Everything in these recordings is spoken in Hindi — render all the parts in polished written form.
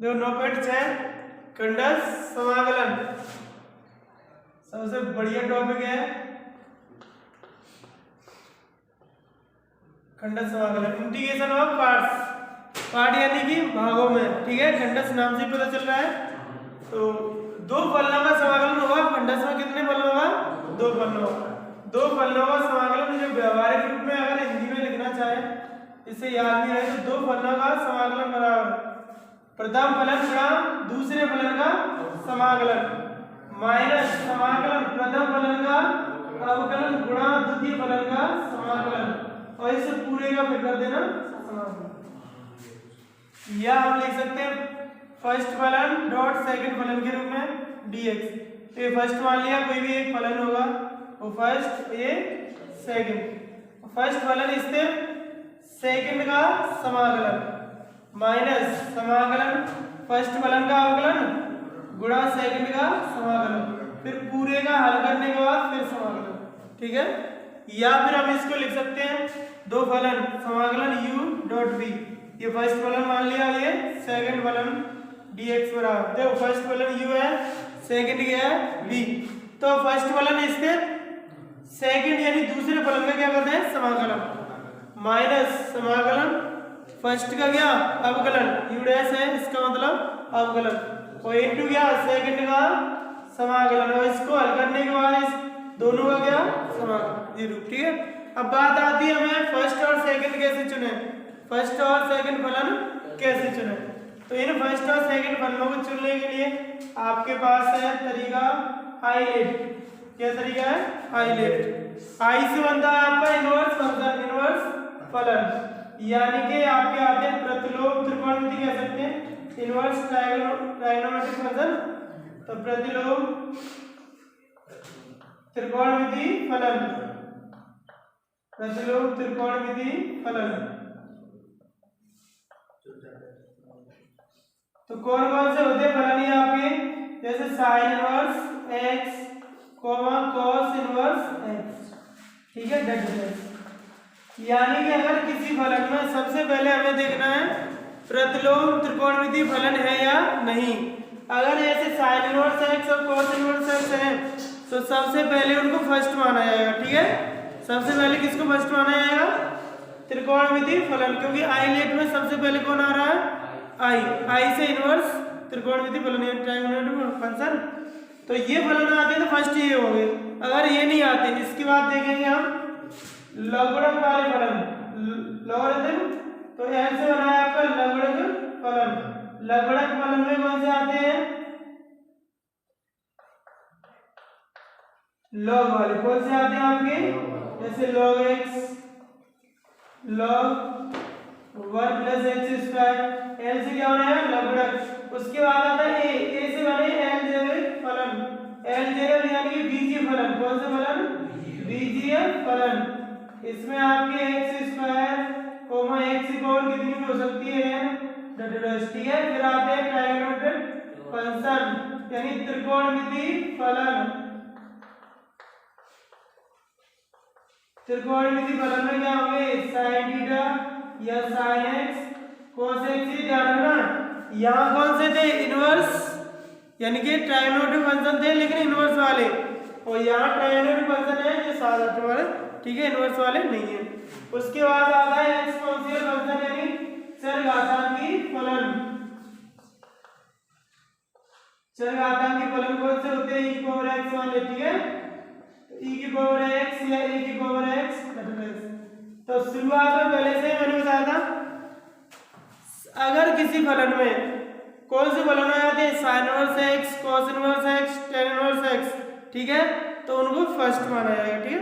देखो 9.6 खंडस समाकलन सबसे बढ़िया टॉपिक है खंडस समाकलन। इंटीग्रेशन ऑफ पार्ट्स, पार्ट यानी कि भागों में, ठीक है। खंडस नाम से ही पता चल रहा है। तो दो फलनों का समाकलन होगा। खंडस में कितने फलन होगा? दो फलनों का। दो फलनों का समाकलन जो व्यवहारिक रूप में अगर हिंदी में लिखना चाहे, इसे याद भी रहे तो दो फलनों का समाकलन बराबर प्रथम फलन गुणा दूसरे फलन का समाकलन माइनस समाकलन प्रथम फलन का अवकलन गुणा द्वितीय फलन का समाकलन, और इसे पूरे का फिर कर देना समाकलन। या हम लिख सकते हैं फर्स्ट फलन डॉट सेकंड फलन के रूप में dx। तो ये फर्स्ट मान लिया, कोई भी एक फलन होगा वो फर्स्ट, ये सेकंड। फर्स्ट फलन इससे सेकंड का समाकलन माइनस समाकलन फर्स्ट फलन का अवकलन गुणा सेकंड का समाकलन, फिर पूरे का हल करने के बाद फिर समाकलन, ठीक है। या फिर हम इसको लिख सकते हैं दो फलन समाकलन u डॉट v। ये फर्स्ट फलन मान लिया, ये सेकंड फलन dx बराबर, देखो फर्स्ट फलन u है, सेकंड क्या है v। तो फर्स्ट फलन इससे सेकंड यानी दूसरे फलन का क्या करते हैं समाकलन माइनस समाकलन फर्स्ट का क्या अवकलन u डैश है, इसका मतलब अवकलन, और इनटू क्या सेकंड का समाकलन, और इसको हल करने के बाद इस दोनों का क्या समाकलन, ये रूप, ठीक है। अब बात आती है हमें फर्स्ट और सेकंड कैसे चुने, फर्स्ट और सेकंड फलन कैसे चुने। तो इन फर्स्ट और सेकंड फलनों को चुनने के लिए आपके पास है तरीका हाईलाइट। क्या तरीका है? हाईलाइट। आई से बनता है आपका इनवर्स फंक्शन, इनवर्स फलन, यानी कि आपके आते हैं प्रतिलोम त्रिकोणमिति कह सकते हैं, इनवर्स ट्रायगोनोमेट्रिक फंक्शन। तो प्रतिलोम त्रिकोणमिति फलन, प्रतिलोम त्रिकोणमिति फलन। तो कौन कौन से होते हैं फलन ये आपके, जैसे sine inverse x comma cos inverse x, ठीक है, डेट डेट। यानी कि अगर किसी फलन में सबसे पहले हमें देखना है प्रतिलोम त्रिकोणमिति फलन है या नहीं। अगर ऐसे साइन इनवर्स एक्स और कॉस इनवर्स एक्स है तो सबसे पहले उनको फर्स्ट माना जाएगा, ठीक है। सबसे पहले किसको फर्स्ट माना जाएगा? त्रिकोणमिति फलन, क्योंकि आईलेट में सबसे पहले कौन आ रहा है? आई से इनवर्स त्रिकोणमिति फलन ट्रायगोनोमेट्रिक फंक्शन। तो ये फलन आते हैं तो फर्स्ट ये हो गए। अगर ये नहीं आते, इसके बाद देखेंगे हम लघुगणक वाले फलन, लॉगरिथम। तो एल से बना है आपका लघुगणक फलन। लघुगणक फलन में कौन से आते हैं? लॉग वाले। कौन से आते हैं आपके? जैसे log x, log 1 plus x square. L से क्या होना है? लघुगणक। उसके बाद आता है ए से बने एलजेब्रिक फलन, एलजेब्रिक यानी कि बीजीय फलन। कौन से फलन? बीजीय फलन। इसमें आपके एक्स स्क्वायर कोमा एक्स की पावर कितनी भी हो सकती है, ठीक है। फिर आते हैं ट्रायगोनोमेट्रिक फंक्शन यानी त्रिकोणमिति फलन। त्रिकोणमिति फलन में क्या होंगे? साइन थीटा या साइन एक्स cos x। ही ध्यान रखना, यहाँ कौन से थे? इनवर्स, यानी कि ट्रायगोनोमेट्रिक फंक्शन थे लेकिन इनवर्स वाले, और यहाँ ट्रायगोनोमेट्रिक फंक्शन है जो साधारण वाले, ठीक है, इनवर्स वाले नहीं है। उसके बाद आता है एक्सपोनेंशियल फंक्शन यानी चरघातांकी फलन। चरघातांकी फलन कौन से होते हैं? e पावर x वाले, ठीक है, e की पावर x या e की पावर x। तो शुरुआत में पहले से मैंने बताया था, अगर किसी फलन में कौन से फलन आ जाते हैं? Sign inverse x, cos inverse x, tan inverse x, ठीक है, तो उनको फर्स्ट माना जाएगा, ठीक है।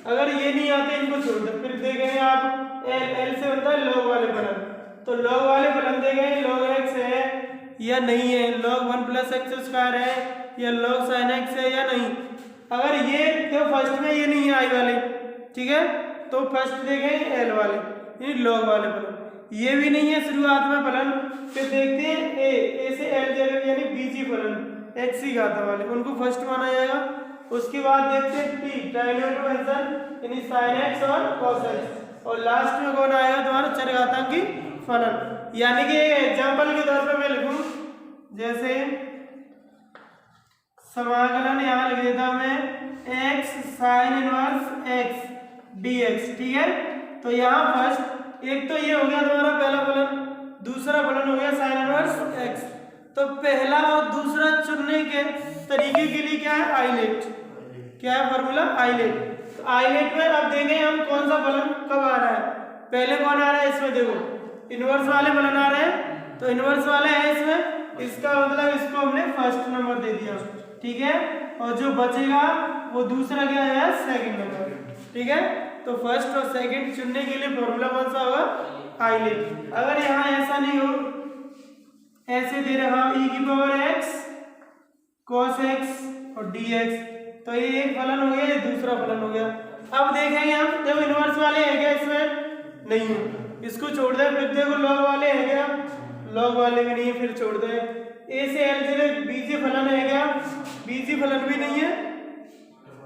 अगर ये नहीं आते इनको छोड़ दो। फिर देखेंगे आप एल से बनता है लॉग वाले फलन। तो लॉग वाले फलन देखेंगे लॉग एक्स है या नहीं है, लॉग 1 प्लस एक्स स्क्वायर है या लॉग साइन एक्स है या नहीं। अगर ये तो फर्स्ट में ये नहीं है आई वाले, ठीक है, तो फर्स्ट देखेंगे एल वाले, ये लॉग वाले फलन। ये भी नहीं है शुरुआत में फलन, फिर देखते हैं ए से एल यानी बीजी फलन एक्स ही घाता वाले, उनको फर्स्ट माना जाएगा। उसके बाद देखते हैं टी ट्रायगोनोमेट्रिक फंक्शन यानी sin x और cos x, और लास्ट में कौन आएगा तुम्हारा? चरघातांकी फलन। यानी कि एग्जांपल के तौर पे मैं लिखूं जैसे समाकलन यहाँ लिख देता मैं x sine inverse x dx, ठीक है। तो यहाँ फर्स्ट एक तो ये हो गया तुम्हारा पहला फलन, दूसरा फलन हो गया साइन इनवर्स x। तो पहला और दूसरा चुनने के तरीके के लिए क्या है, आइलेट, क्या है फॉर्मूला, आइलेट। तो आइलेट में अब देखें हम कौन सा फलन कब आ रहा है। पहले कौन आ रहा है इसमें, देखो इनवर्स वाले फलन आ रहे हैं, तो इनवर्स वाले हैं इसमें, इसका मतलब इसको हमने फर्स्ट नंबर दे दिया, ठीक है। और जो बचेगा वो दूसरा क्या है, सेकंड नंबर, ठीक है। तो फर्स्ट और सेकंड चुनने के लिए फॉर्मूला कौन सा होगा, आइलेट। अगर यहाँ ऐसा नहीं हो, ऐसे दे रहा e की पावर x cos x और dx, तो ये एक फलन हो गया, ये दूसरा फलन हो गया। अब देखेंगे हम, देखो इनवर्स वाले है क्या इसमें, नहीं है, इसको छोड़ दे। फिर देखो लॉग वाले है क्या, लॉग वाले भी नहीं है, फिर छोड़ दे। ए से एल से बीजीय फलन है क्या, बीजीय फलन भी नहीं है।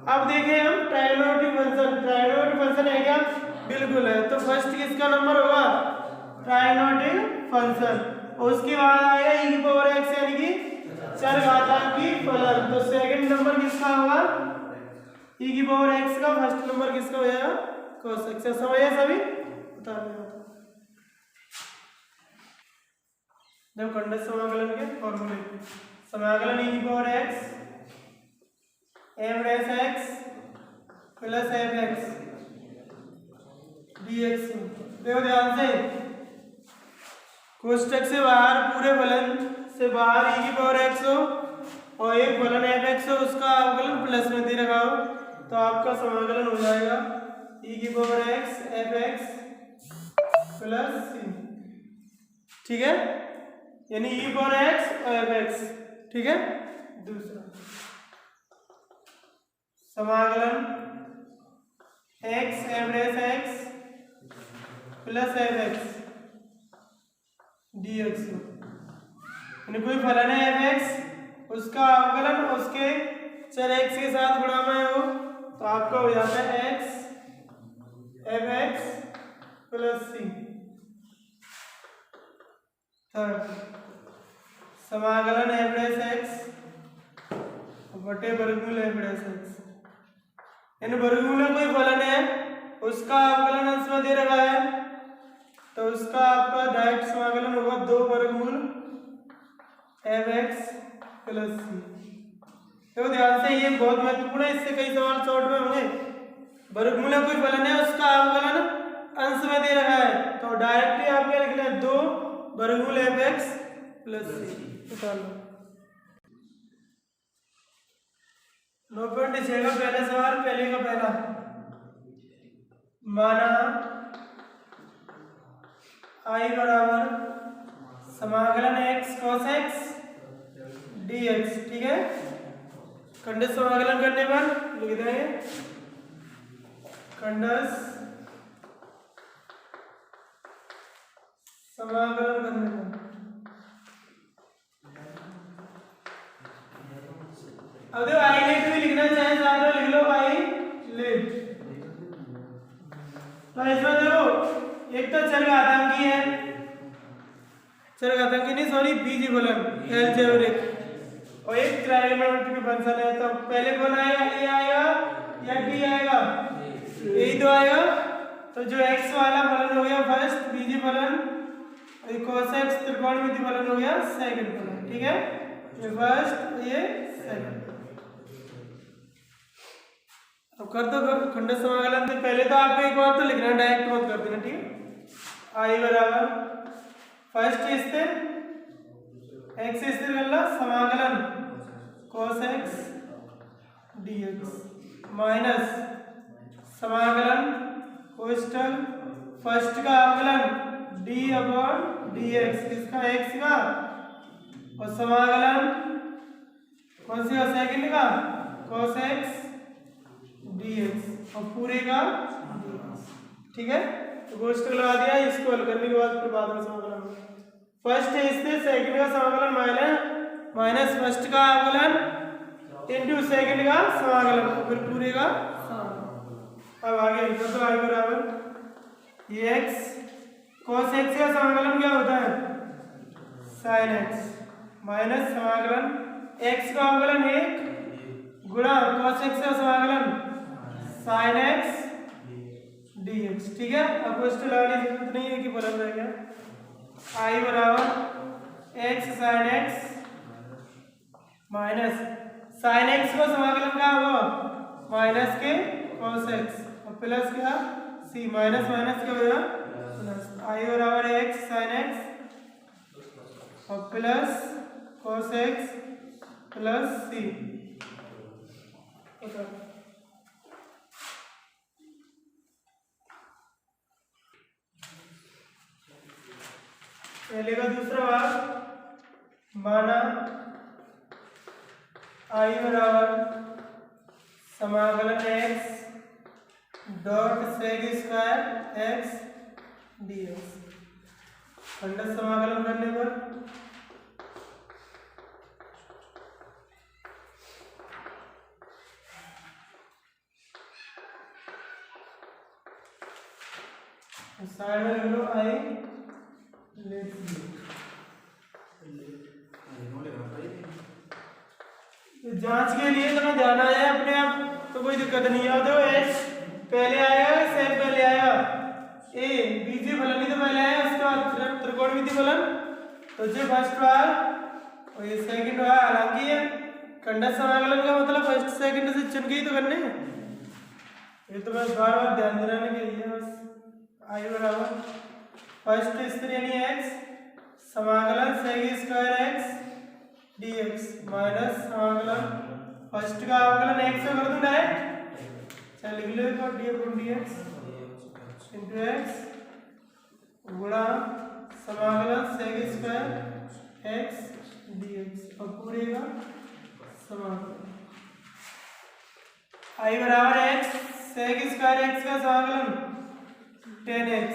अब देखें हम ट्राइगोनोमेट्रिक फंक्शन, ट्राइगोनोमेट्रिक फंक्शन है क्या, बिल्कुल है। तो फर्स्ट किसका नंबर होगा, ट्राइगोनोमेट्रिक फंक्शन। और उसके बाद आएगा e की पावर x यानी कि चरघातांकी फलन। तो सेकंड नंबर किसका होगा, e की पावर x का। फर्स्ट नंबर किसका हो जाएगा, cos x। समझे सभी, बता दें जब खंड समाकलन के फॉर्मूले, समाकलन e की power x m dash x plus f x dx। देखो ध्यान से, कोष्टक से बाहर पूरे फलन से बाहर e की पावर x हो और एक फलन f x हो, उसका अवकलन प्लस में दे रखा हो, तो आपका समाकलन हो जाएगा e की power x f x plus c, ठीक है, यानी e की पावर x और f x, ठीक है। दूसरा समाकलन x m dash x plus f x dx, यानी कोई फलन है f x, उसका अवकलन उसके चर x के साथ गुणा में हो, तो आपका हो जाता है x f x plus c। Third समाकलन f डैश x बटे वर्गमूल f डैश x, यानी वर्गमूल में कोई फलन है, उसका अवकलन अंश में दे रखा है, तो उसका आपका डायरेक्ट समाकलन होगा 2 वर्गमूल f x प्लस c। देखो ध्यान से, ये बहुत महत्वपूर्ण है, इससे कई सवाल शॉर्ट में होंगे। वर्गमूल में कोई फलन है, उसका अवकलन अंश में दे रखा है, तो डायरेक्टली आप क्या लिख लें, 2 वर्गमूल f x प्लस c। निकाल लो 9.6 का पहला सवाल, पहले का पहला, माना I बराबर समाकलन x cos x dx, ठीक है। खंडस समाकलन करने पर लिख देंगे खंडस समाकलन करने पर। अब देखो आई लेट भी लिखना चाहे साथ में लिख लो, आई लेट। तो इसमें देखो एक तो चरघातांकी है, चरघातांकी नहीं सॉरी बीजीय फलन अलजेब्रिक, और एक ट्राइगोनोमेट्रिक फंक्शन है। तो पहले कौन आएगा, a आएगा या d आएगा, यही तो आएगा। तो जो x वाला फलन हो गया फर्स्ट बीजीय फलन, cos x त्रिकोणमिति फलन हो गया सेकंड फलन, ठीक है। ये फर्स्ट, ये सेकंड। अब कर दो खंडस समाकलन। से पहले तो आपको एक बार तो लिखना, डायरेक्ट मत कर देना, ठीक है। आई बराबर फर्स्ट स्थिर x स्थिर कर लो, समाकलन cos x dx माइनस समाकलन कोष्टक फर्स्ट का अवकलन d अपॉन dx, किसका x का, और समाकलन कौन सी, सेकंड का cos x dx और पूरे का dx, ठीक है। तो कोष्टक लगा दिया, इसको हल करने के बाद फिर बाद में समाकलन। फर्स्ट है इससे सेकंड का समाकलन माइनस फर्स्ट का अवकलन इनटू सेकंड का समाकलन, फिर पूरे का समाकलन। अब आगे लिखो, तो आई बराबर ये x cos x का समाकलन क्या होता है, sin x माइनस समाकलन x का अवकलन 1 गुणा cos x का समाकलन sin x dx। ठीक है, अब क्वेश्चन लगाने की जरूरत नहीं है कि बदल रह गया। I बराबर x sin x minus sin x का समाकलन क्या होगा माइनस के cos x और प्लस क्या c माइनस माइनस क्या होगा प्लस। I बराबर x sin x और plus cos x plus c। पहले का दूसरा भाग माना I बराबर समाकलन x dot sec square x dx। खंडन समाकलन करने पर साइड में लिख लो I जांच के लिए तो मैं ध्यान आया अपने आप तो कोई दिक्कत नहीं है। तो h पहले आएगा सेक पहले आएगा a बीजीय फलन ही तो पहले आया उसका त्रिकोणमितीय फलन तो जो फर्स्ट बार और ये सेकंड बार हालांकि ये खंडन समाकलन का मतलब फर्स्ट सेकंड से चुन के ही तो करने हैं। ये तो बस बार बार ध्यान दिलाने के लिए बस। I बराबर फर्स्ट स्थिति यानी x समाकलन sec square x dx minus समाकलन फर्स्ट का अवकलन x से कर दूं डायरेक्ट चल लिख लो इसको dx into x गुणा समाकलन सेक स्क्वायर x dx और पूरे का समाकलन। I बराबर x सेक स्क्वायर x का समाकलन 10x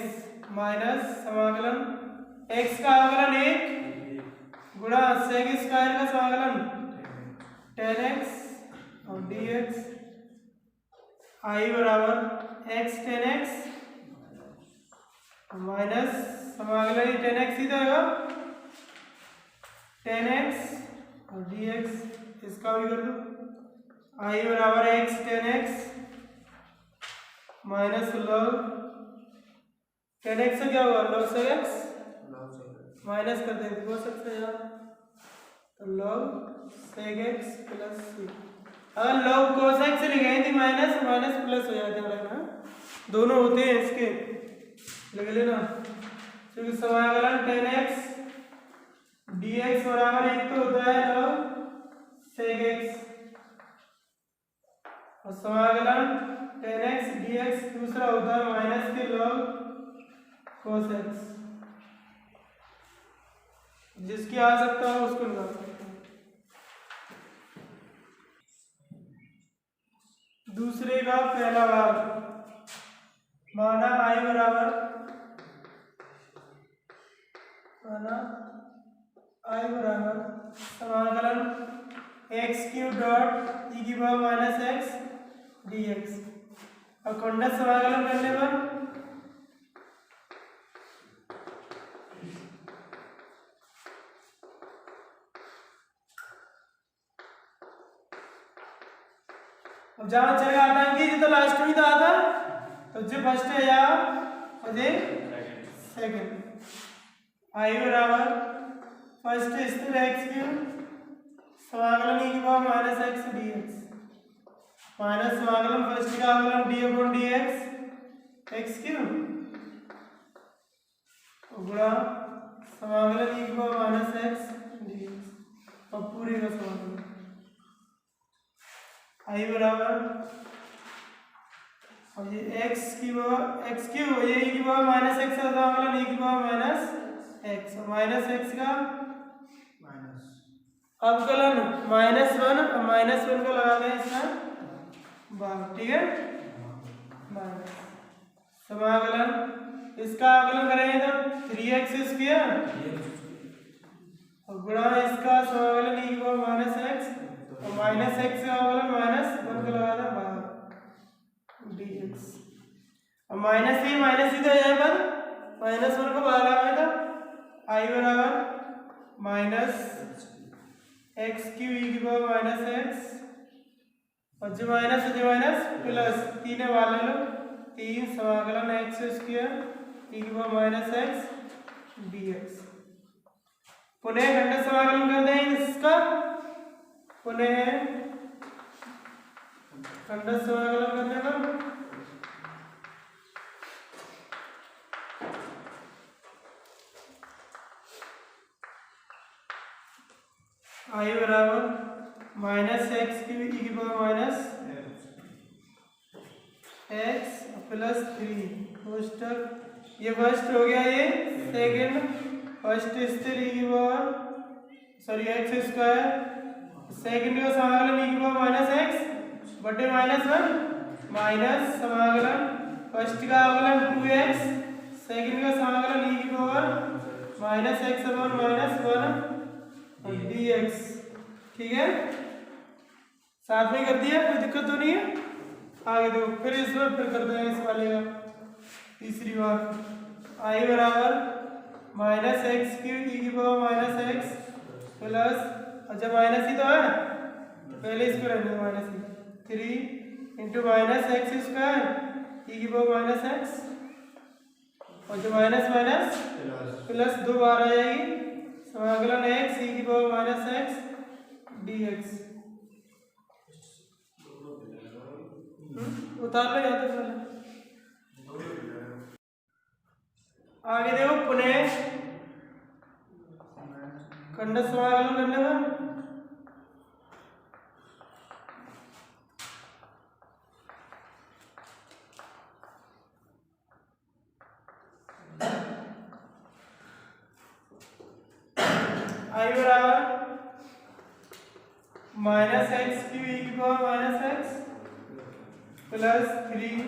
माइनस समाकलन x का अवकलन 1 गुणा सेक स्क्वायर का समाकलन 10x और dx। I बराबर x 10x माइनस समाकलन 10x ही तो होगा 10x और dx इसका भी कर दो। I बराबर x 10x minus log 10x से क्या होगा log से x माइनस कर देंगे हो सकता है तो log sec x plus c। अगर log cos x से लिखे थी माइनस माइनस प्लस हो जाते हैं दोनों होते हैं इसके लिख लेना क्योंकि समाकलन 10x dx बराबर एक तो होता है log sec x और समाकलन 10x dx दूसरा होता है माइनस के log cos x। जिसकी आ सकता है उसको निकाल सकते हैं। दूसरे का पहला भाग माना I बराबर समाकलन x क्यूब डॉट e की पावर माइनस x dx और खंडन समाकलन करने पर अब जहां चलेगा आतंकी जी तो लास्ट में तो आता तो जो फर्स्ट है या और जे सेकंड। I बराबर फर्स्ट स्थिर x क्यूब समाकलन e की power minus x dx minus समाकलन फर्स्ट का अवकलन d upon dx x cube गुणा समाकलन e की पावर माइनस x dx और पूरे का समाकलन। I बराबर और ये x क्यूब ये e की पावर माइनस x होता है मतलब e की पावर माइनस x और माइनस x का अवकलन -1 को लगा दें इसमें भाग। ठीक है माइनस समाकलन इसका अवकलन करेंगे तो 3x² और गुणा इसका समाकलन e की पावर माइनस x और माइनस x का अवकलन -1 को लगा दें भाग dx और माइनस ही तो है पर -1 को बाहर आ गया था। I बराबर माइनस एक्स क्यू ई की पावर माइनस एक्स और जो माइनस प्लस 3 है वाले लो 3 समाकलन एक्स स्क्वायर ई की पावर माइनस एक्स डीएक्स। पुनः खंड समाकलन कर दें इसका, पुनः खंड समाकलन करने पर आई बराबर माइनस एक्स की ई की power minus x plus 3 first, ये फर्स्ट हो गया, ये सेकंड, फर्स्ट स्थिर ई की power sorry x square, second का समाकलन ई की पावर माइनस एक्स बटे माइनस 1 माइनस समाकलन फर्स्ट का अवकलन 2x, सेकंड का समाकलन ई की power minus x upon minus 1 dx। ठीक है, साथ में कर दिया, कोई दिक्कत तो नहीं है। आगे दो फिर इस बार फिर करते हैं इस वाले का तीसरी बार। आई बराबर माइनस एक्स क्यू ई की पावर माइनस एक्स प्लस, अच्छा माइनस ही तो है तो पहले इसको रहने दो माइनस ही, 3 into minus x square e की पावर माइनस एक्स और जो माइनस माइनस प्लस 2 बार आ जाएगी समाकलन एक्स ई की पावर माइनस एक्स डीएक्स। उतार लो या तो पहले, आगे देखो पुनः खंड समाकलन करने पर आई बराबर माइनस एक्स क्यू ई की power minus x plus 3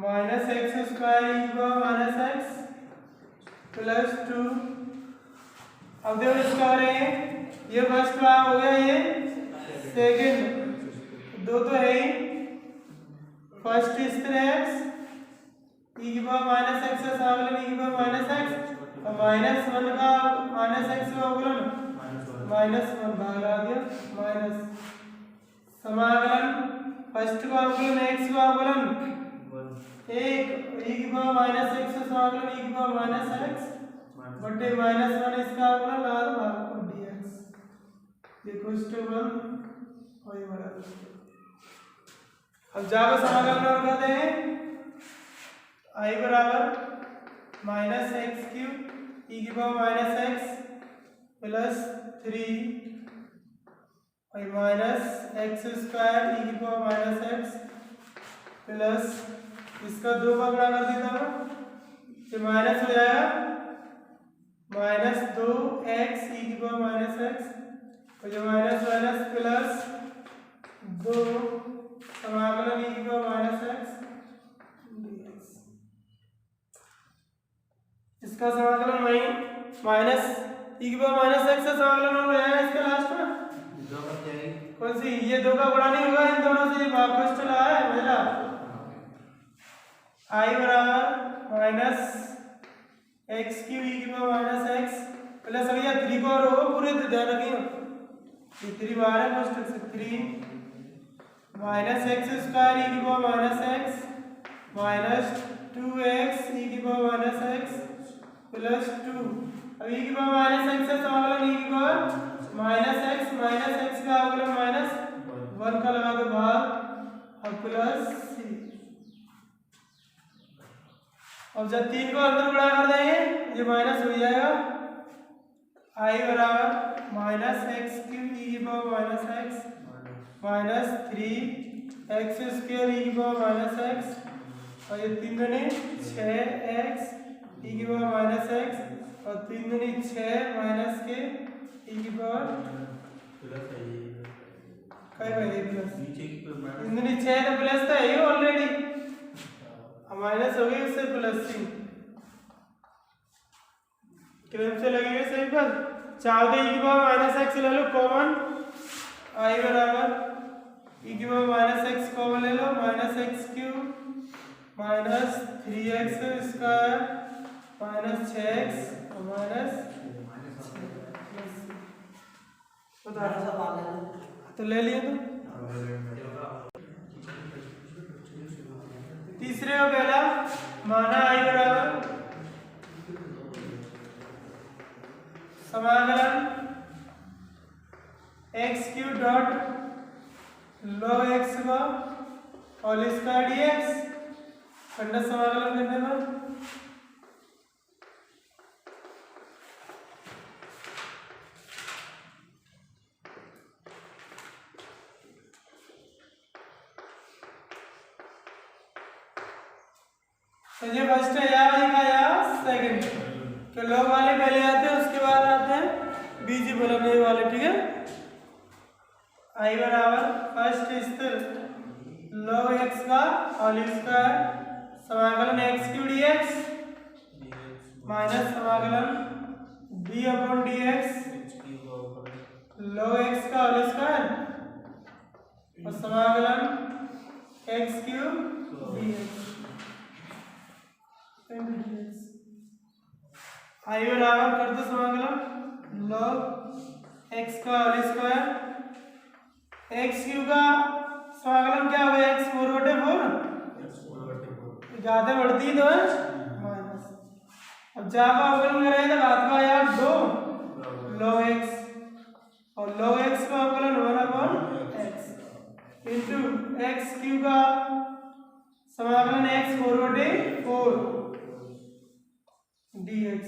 minus x square e की पावर माइनस एक्स प्लस 2। अब देखो इसका करेंगे, ये फर्स्ट भाग हो गया, ये सेकंड, दो तो है ही, फर्स्ट स्थिर एक्स ई की पावर माइनस एक्स का समाकलन ई की पावर माइनस एक्स और माइनस 1 का माइनस एक्स का अवकलन माइनस 1 भाग आ गया माइनस समाकलन फर्स्ट का अवकलन एक्स का अवकलन 1 ई की पावर माइनस एक्स का समाकलन ई की पावर माइनस एक्स बटे माइनस 1 इसका अवकलन लगा दो भाग डीएक्स इक्वल्स टू 1 और ये बराबर। अब जाकर समाकलन और करते हैं, आई बराबर माइनस एक्स क्यूब ई की पावर माइनस एक्स प्लस 3 और माइनस एक्स स्क्वायर ई की पावर माइनस एक्स प्लस, इसका 2 बार गुणा कर देता हूँ, ये माइनस हो जाएगा माइनस 2x ई की पावर माइनस एक्स और जो माइनस माइनस प्लस 2 समाकलन ई की पावर माइनस एक्स डीएक्स। इसका समाकलन वही माइनस ई की पावर माइनस एक्स का समाकलन हो जाएगा इसका लास्ट में कौन सी, ये 2 का गुणा नहीं होगा इन दोनों से, भाग कुछ चला है पहला। आई बराबर माइनस एक्स क्यू ई की पावर माइनस एक्स प्लस, अभी यह 3 को और हो पूरे तो ध्यान रखिए, ये 3 बार है फर्स्ट से 3 माइनस एक्स स्क्वायर ई की power minus x minus 2x ई की पावर माइनस एक्स प्लस 2। अब ई की पावर माइनस एक्स का समाकलन ई की पावर माइनस एक्स का अवकलन माइनस 1 का लगा दो भाग और प्लस सी। अब जब 3 को अंदर गुणा कर देंगे ये माइनस हो जाएगा, आई बराबर माइनस एक्स क्यूब ई की power minus x minus 3 x square e की पावर माइनस एक्स और ये 3 दूनी 6x ई की पावर माइनस एक्स और 3 दूनी 6 माइनस के ई की पावर प्लस नीचे की इंदनी 6 तो प्लस तो है ही ऑलरेडी, माइनस हो गई उससे प्लस सी, क्रम से लगेगा सही पर 4 ई की पावर माइनस एक्स ले लो कॉमन, आई बराबर ई की पावर माइनस एक्स कॉमन ले लो minus x cube minus 3x square minus 6x और माइनस बता तो ले लिए तो तीसरे को पहला माना आई बराबर समाकलन x cube dot log x का होल स्क्वायर dx खंड समाकलन करने पर तो ये फर्स्ट है या लिखा या सेकंड के log वाले पहले आते हैं उसके बाद आते हैं बीजी बोलने वाले ठीक है। आई बराबर फर्स्ट स्थिर log x का होल स्क्वायर समाकलन x क्यू dx माइनस समाकलन d upon dx log x का होल स्क्वायर और समाकलन x क्यू dx आई बराबर कर दो समाकलन log x का होल स्क्वायर एक्स क्यू का समाकलन क्या होगा एक्स 4/4 ज्यादा बढ़ती तो है माइनस अब जावा अवकलन करें तो बात का यार 2 log x और log x का अवकलन 1/x इनटू एक्स क्यू का समाकलन x 4/4 dx।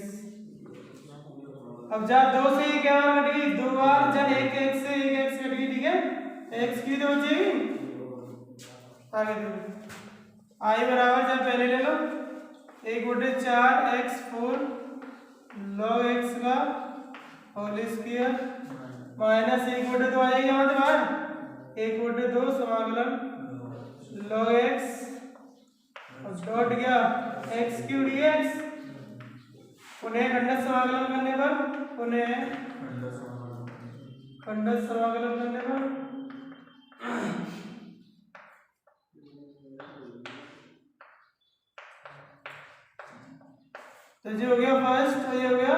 अब जा 2 से ये क्या कट गई 2 बार जब 1x से 1x कट गई ठीक है एक्स की तो बचेगी आगे देखो आई बराबर जब पहले ले लो 1/4x4 log x का होल स्क्वायर माइनस 1/2 आ जाएगी यहाँ से बाहर 1/2 समाकलन log x और डॉट गया x क्यू dx उन्हें खंड समाकलन करने पर तो जो हो गया फर्स्ट तो ये हो गया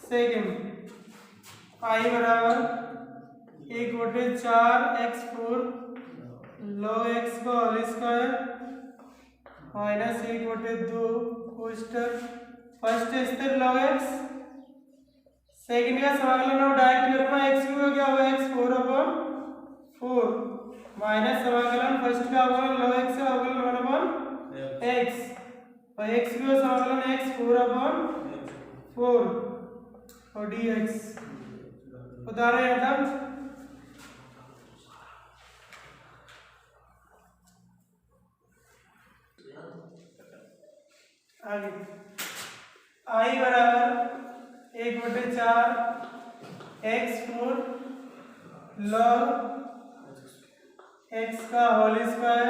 सेकंड आई बराबर 1/4x4 log x का होल स्क्वायर माइनस 1/2 कोष्टक फर्स्ट स्थिर log x सेकंड का समाकलन हो डायरेक्ट करूंगा x क्यू क्या होगा x 4/4 माइनस समाकलन फर्स्ट का अवकलन log x का अवकलन 1/x और x क्यू का समाकलन x 4/4 और dx उदाहरण यहाँ तक आगे आई बराबर 1/4x4 log x का होल स्क्वायर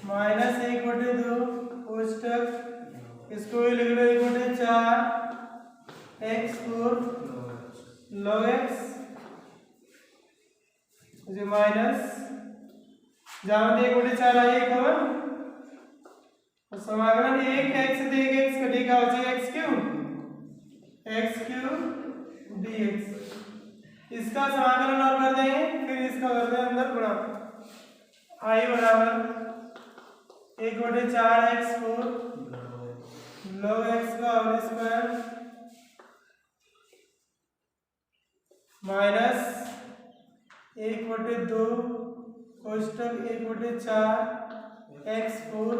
माइनस 1/2 कोष्टक इसको भी लिख लो 1/4x4 log x जो माइनस जहाँ 1/4 आई कवर और समाकलन 1x से 1x कटेगा हो जाएगा x क्यू dx इसका समाकलन और कर देंगे फिर इसका कर देंगे अंदर गुणा आई बराबर 1/4x4 log x का होल स्क्वायर माइनस 1/2 कोष्टक 1/4x4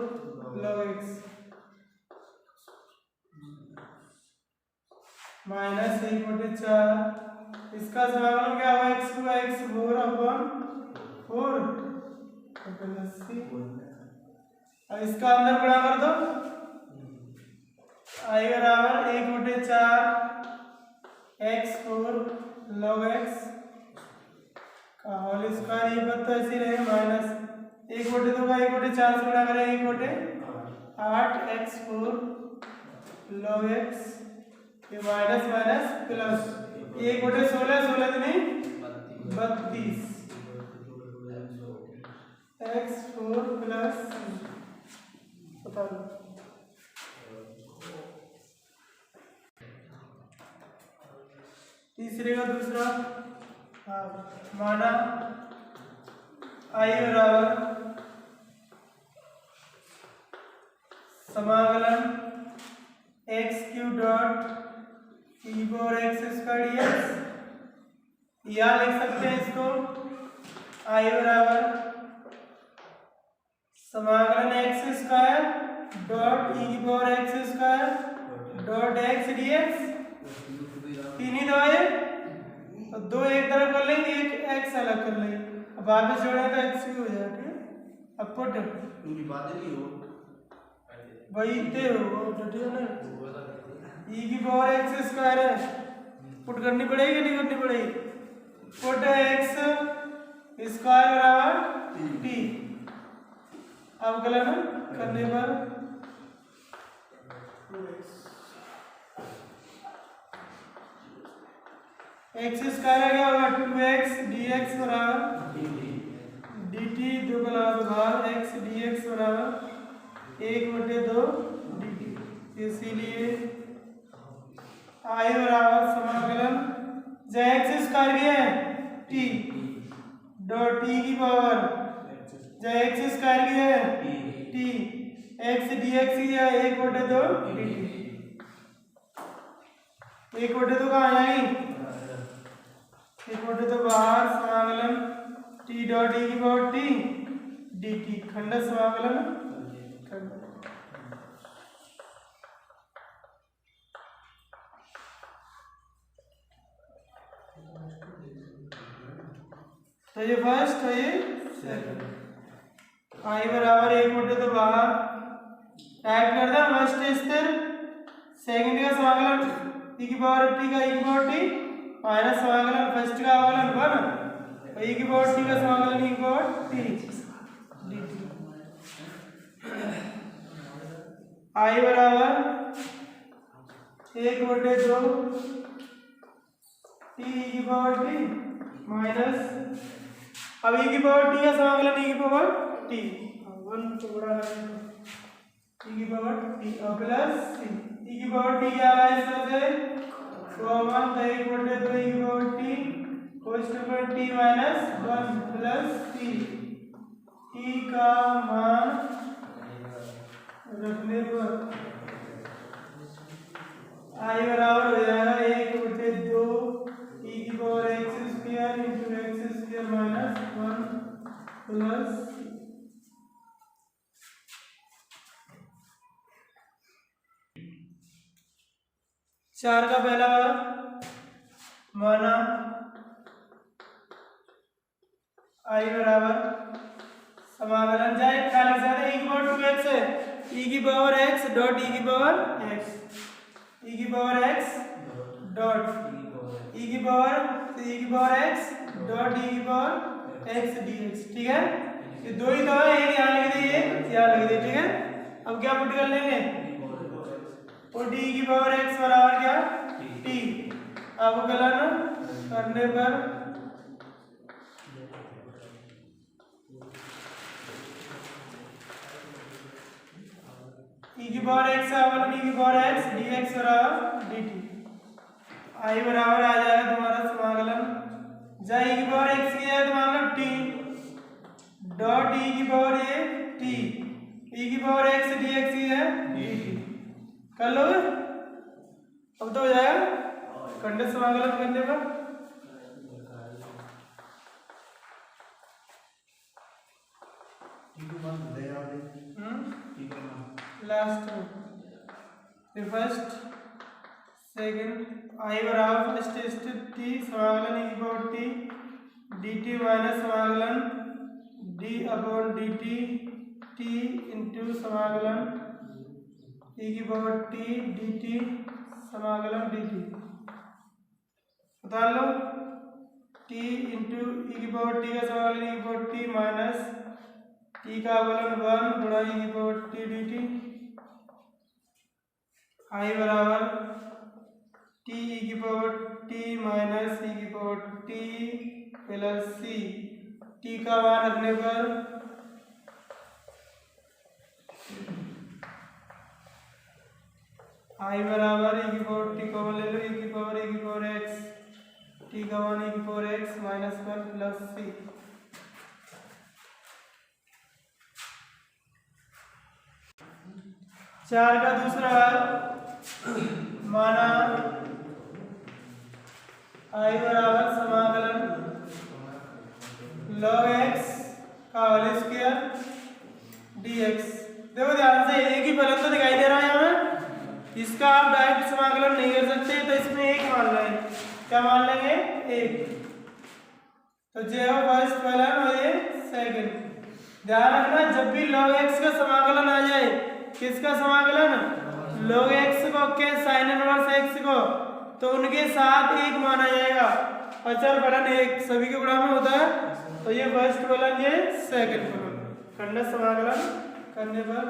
log x माइनस 1/4 इसका समाकलन क्या होगा x को x 4/4 और इसका अंदर गुणा कर दो आई बराबर 1/4x4 log x का होल स्क्वायर ये पद तो ऐसे ही रहेगा माइनस 1/2 का 1/4 से गुणा करेंगे 1/8x4 log x ये माइनस माइनस प्लस 1/16 16 नहीं 32 x4 प्लस बता दो तीसरे का दूसरा माना आई बराबर समाकलन x cube dot e power x square dx, या लिख सकते हैं इसको आई बराबर समाकलन एक्स स्क्वायर डॉट ई की power x square dot x dx. तीन ही दो है, और दो एक तरफ कर लेंगे, एक एक्स अलग कर लेंगे, अब बाद में जोड़े तो एक्स भी हो जाएगा। ठीक है, अब पुट क्योंकि बात नहीं हो वही इतने हो डटियो ना, ई की पावर एक्स स्क्वायर है, पुट करनी पड़ेगी नहीं करनी पड़ेगी, पुट एक्स स्क्वायर बराबर टी। अब गलत करने पर एक्स स्क्वायर क्या होगा 2x dx बराबर dt, दो का लगा भाग x dx बराबर 1/2 dt। इसीलिए i बराबर समाकलन जो एक्स स्क्वायर क्या है t डॉट t की पावर जो एक्स स्क्वायर क्या है t x dx की है 1/2 dt। 1/2 कहाँ आ जाएगी, 1/2 बाहर, समाकलन t डॉट e की पावर t dt, खंड समाकलन तो ये फर्स्ट है, ये सेकंड। आई बराबर 1/2 बाहर टाइप कर दे, फर्स्ट स्थिर सेकंड का समाकलन e की पावर t का e की पावर t माइनस समाकलन फर्स्ट का अवकलन 1 और e की पावर t का समाकलन e की पावर t dt। i बराबर 1/2 t e की पावर t माइनस, अब e की पावर t का समाकलन e की पावर t 1 टुकड़ा है e की पावर t और प्लस e की पावर t क्या आ रहा है इसमें से कॉमन, तो 1/2 e की पावर t कोष्ठ पर t minus 1 plus t, t का मान रखने पर i बराबर हो जाएगा 1/2 e की power x square into x square minus 1 plus चार का पहला माना i बराबर समाकलन जाए क्या लिख सकते हैं e की पावर 2x है, e की पावर x डॉट e की पावर x, e की पावर x डॉट e की पावर x डॉट e की पावर x dx। ठीक है, ये दो ही तो है, एक यहाँ लिख दिए एक यहाँ लिख दिए। ठीक है, अब क्या पुट कर लेंगे, और d की पावर x बराबर क्या t। अब गलन करने पर e की पावर x अवकलन e की पावर x dx बराबर dt। i बराबर आ जाएगा तुम्हारा समाकलन जा e की पावर x की है तो मान लो t डॉट e की पावर ये t e की पावर x dx की है dt। कर लो अब तो हो जाएगा खंड समाकलन करने पर लास्ट फर्स्ट सेकंड i बराबर फर्स्ट स्थित t समाकलन e की पावर t dt माइनस समाकलन d upon dt t into समाकलन e की पावर t dt समाकलन dt। बता लो t इंटू e की पावर t का समाकलन e की पावर t माइनस t का अवकलन 1 गुणा e की पावर t dt। i बराबर t e की पावर t माइनस e की power t plus c, t का मान रखने पर i बराबर e की पावर t कॉमन ले लो e की पावर x टी का मान है 4x माइनस 1 प्लस सी। चार का दूसरा माना आई बराबर समाकलन log x का होल स्क्वायर dx। देखो ध्यान से, एक ही फलन तो दिखाई दे रहा है यहाँ में, इसका आप डायरेक्ट समाकलन नहीं कर सकते, तो इसमें एक मान लेंगे। क्या मान लेंगे? एक। तो ये है फर्स्ट फलन और ये सेकंड। ध्यान रखना, जब भी log x का समाकलन आ जाए, किसका समाकलन? log x को के sin इनवर्स x को, तो उनके साथ एक माना जाएगा। अचर फलन एक सभी के गुणा में होता है, तो ये फर्स्ट फलन, ये सेकंड फलन। खंडस समाकलन करने पर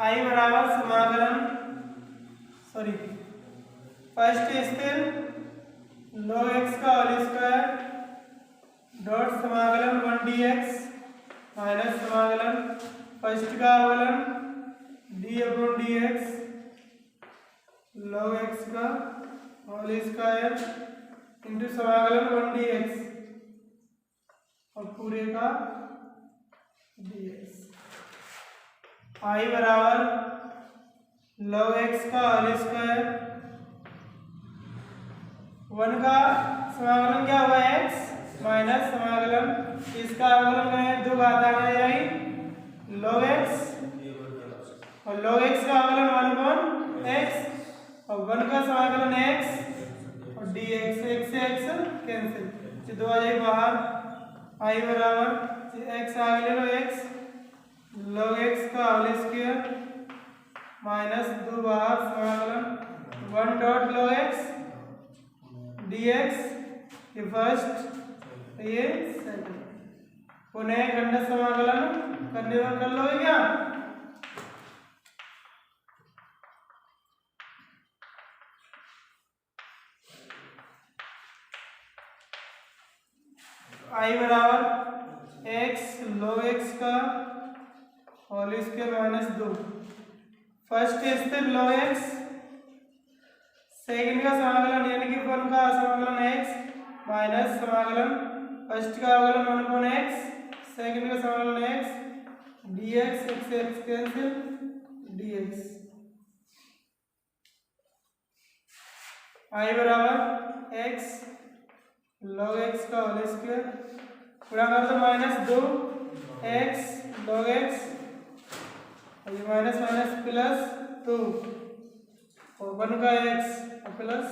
आई बराबर समाकलन फर्स्ट स्थिर log x का होल स्क्वायर डॉट समाकलन 1 dx माइनस समाकलन फर्स्ट का अवकलन d upon dx log x का होल स्क्वायर इंटू समाकलन 1 dx और पूरे का dx। आई बराबर log x का होल स्क्वायर 1 का समाकलन क्या हुआ x माइनस समाकलन इसका अवकलन है 2 घात आ जाएगी log x और log x का अवकलन 1 अपॉन x और 1 का समाकलन x और dx, x से x कैंसिल, ये 2 आ जाए बाहर। आई बराबर x आगे ले लो x log x का होल स्क्वायर माइनस 2 बाहर समाकलन 1 डॉट log x dx, ये फर्स्ट ये सेकंड। पुनः खंड समाकलन करने पर कर लोगे क्या? आई बराबर x log x का होल स्क्वायर माइनस 2 फर्स्ट स्थिर log x, सेकंड का समाकलन यानी कि 1 का समाकलन x माइनस समाकलन फर्स्ट का अवकलन 1 अपॉन x, सेकंड का समाकलन x dx, x से x कैंसिल dx। आई बराबर x log x का होल स्क्वायर पूरा कर दो माइनस 2 x log x और ये माइनस माइनस प्लस 2 और 1 का x और प्लस